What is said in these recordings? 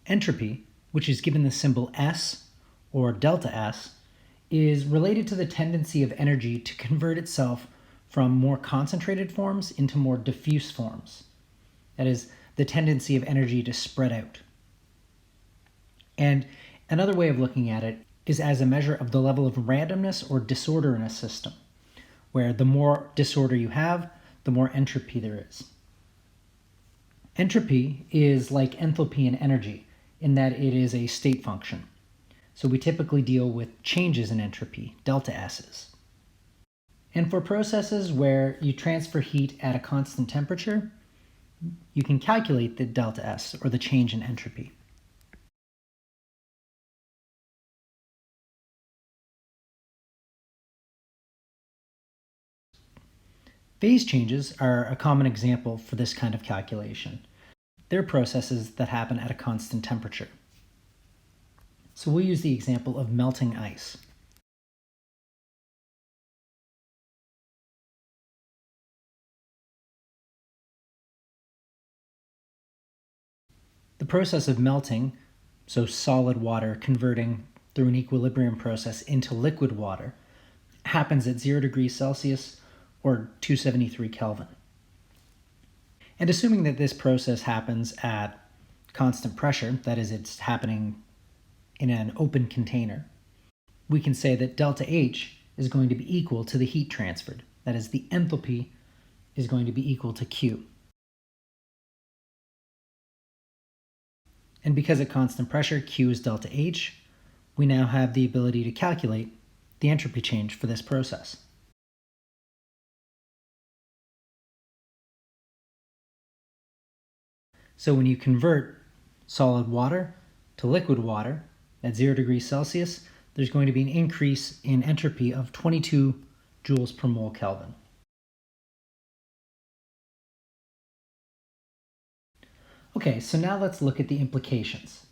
Entropy, which is given the symbol S or delta S, is related to the tendency of energy to convert itself from more concentrated forms into more diffuse forms. That is, the tendency of energy to spread out. And another way of looking at it is as a measure of the level of randomness or disorder in a system, where the more disorder you have, the more entropy there is. Entropy is like enthalpy in energy in that it is a state function. So we typically deal with changes in entropy, delta S's. And for processes where you transfer heat at a constant temperature, you can calculate the delta S, or the change in entropy. Phase changes are a common example for this kind of calculation. They're processes that happen at a constant temperature. So we'll use the example of melting ice. The process of melting, so solid water converting through an equilibrium process into liquid water, happens at 0 degrees Celsius or 273 Kelvin. And assuming that this process happens at constant pressure, that is, it's happening in an open container, we can say that delta H is going to be equal to the heat transferred. That is, the enthalpy is going to be equal to Q. And because at constant pressure Q is delta H, we now have the ability to calculate the entropy change for this process. So when you convert solid water to liquid water at 0 degrees Celsius, there's going to be an increase in entropy of 22 joules per mole Kelvin. Okay, so now let's look at the implications.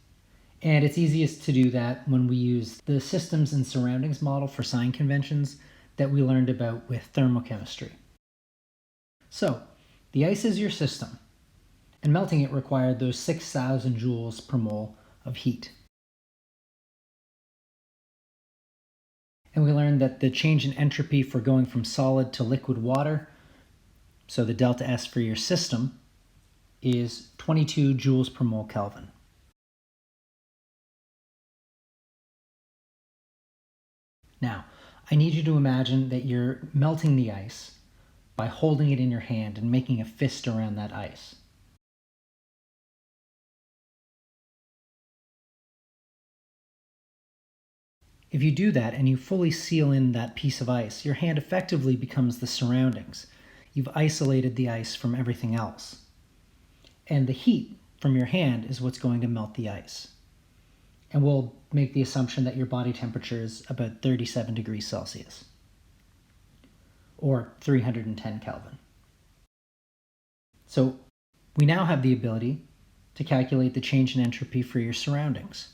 And it's easiest to do that when we use the systems and surroundings model for sign conventions that we learned about with thermochemistry. So, the ice is your system, and melting it required those 6,000 joules per mole of heat. And we learned that the change in entropy for going from solid to liquid water, so the delta S for your system, is 22 joules per mole Kelvin. Now, I need you to imagine that you're melting the ice by holding it in your hand and making a fist around that ice. If you do that and you fully seal in that piece of ice, your hand effectively becomes the surroundings. You've isolated the ice from everything else. And the heat from your hand is what's going to melt the ice. And we'll make the assumption that your body temperature is about 37 degrees Celsius, or 310 Kelvin. So we now have the ability to calculate the change in entropy for your surroundings.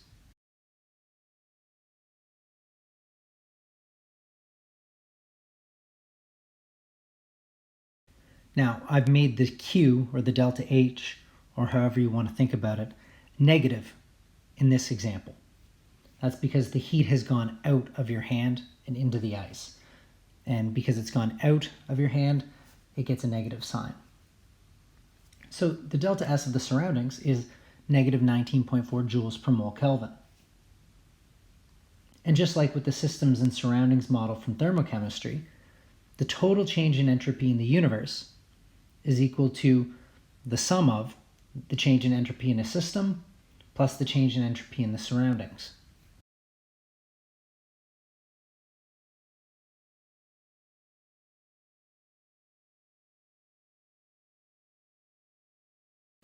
Now, I've made the Q, or the delta H, or however you want to think about it, negative in this example. That's because the heat has gone out of your hand and into the ice. And because it's gone out of your hand, it gets a negative sign. So the delta S of the surroundings is negative 19.4 joules per mole Kelvin. And just like with the systems and surroundings model from thermochemistry, the total change in entropy in the universe is equal to the sum of the change in entropy in a system plus the change in entropy in the surroundings.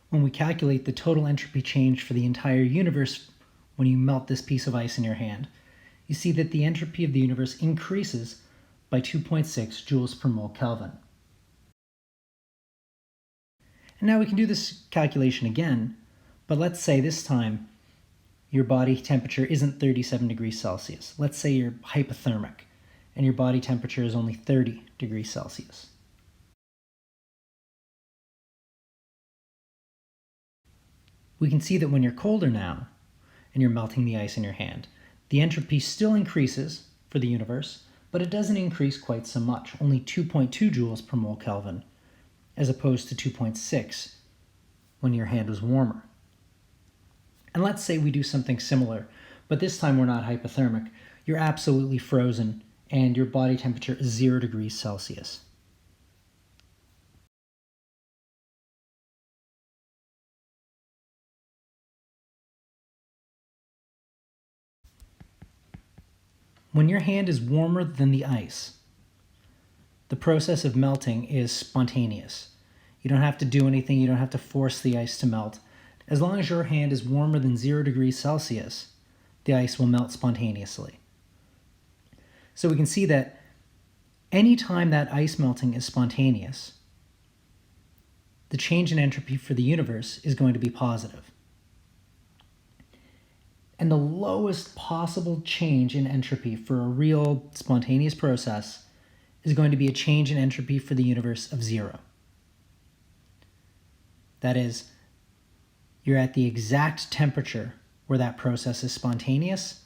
When we calculate the total entropy change for the entire universe when you melt this piece of ice in your hand, you see that the entropy of the universe increases by 2.6 joules per mole Kelvin. And now we can do this calculation again, but let's say this time your body temperature isn't 37 degrees Celsius. Let's say you're hypothermic and your body temperature is only 30 degrees Celsius. we can see that when you're colder now, and you're melting the ice in your hand, the entropy still increases for the universe, but it doesn't increase quite so much, only 2.2 joules per mole Kelvin, as opposed to 2.6 when your hand was warmer. And let's say we do something similar, but this time we're not hypothermic. You're absolutely frozen, and your body temperature is 0 degrees Celsius. When your hand is warmer than the ice, the process of melting is spontaneous. You don't have to do anything, you don't have to force the ice to melt. As long as your hand is warmer than 0 degrees Celsius, the ice will melt spontaneously. So we can see that anytime that ice melting is spontaneous, the change in entropy for the universe is going to be positive. And the lowest possible change in entropy for a real spontaneous process is going to be a change in entropy for the universe of 0. That is, you're at the exact temperature where that process is spontaneous,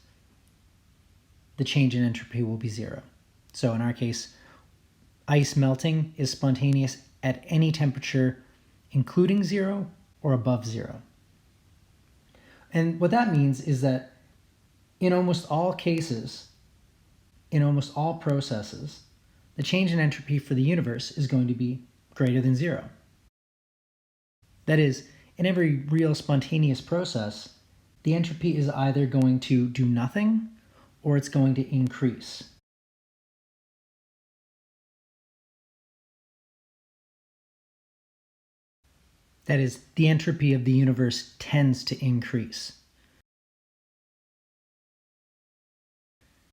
the change in entropy will be 0. So in our case, ice melting is spontaneous at any temperature, including 0 or above 0. And what that means is that in almost all cases, in almost all processes, the change in entropy for the universe is going to be greater than 0. That is, in every real spontaneous process, the entropy is either going to do nothing or it's going to increase. That is, the entropy of the universe tends to increase.